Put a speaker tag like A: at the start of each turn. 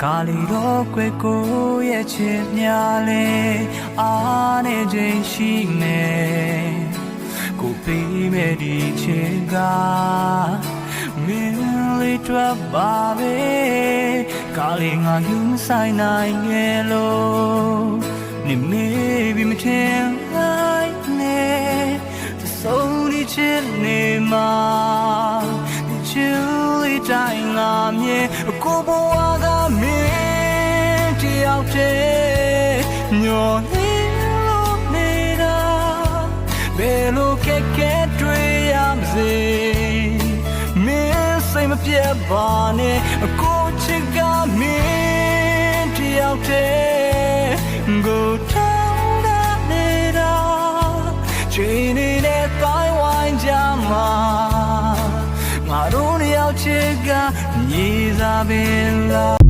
A: ကာလီတော့ကွယ်ကိုရဲ့ချစ်များလေအားနဲ့ခြင်းရှိနေကိုပေးမဲ့ဒီချစ်ကမင်းလေးတွေ့ပါပဲကာလီငါယူဆိုင်နိုင်ရဲ့လို့နေမေးပြီးမထင်လိုက်နဲ့ဆုံးဒီချစ်နေမှာဒီချစ်လေးတိုင်းငါမြင်ကိုဘဝကမင်းတယောက်တည်းညော်နေလို့နေတာဘယ်လိုကဲကဲတွေ့ရမစေမင်းစိတ်မပြတ်ပါနဲ့ကိုချစ်ကမင်းတယောက်တည်းကိုထောင်းတာနေတာချိန်နေတဲ့တိုင်းဝိုင်းကြမှာငါတို့နှစ်ယောက်ချစ်ကမြေစာပင်လား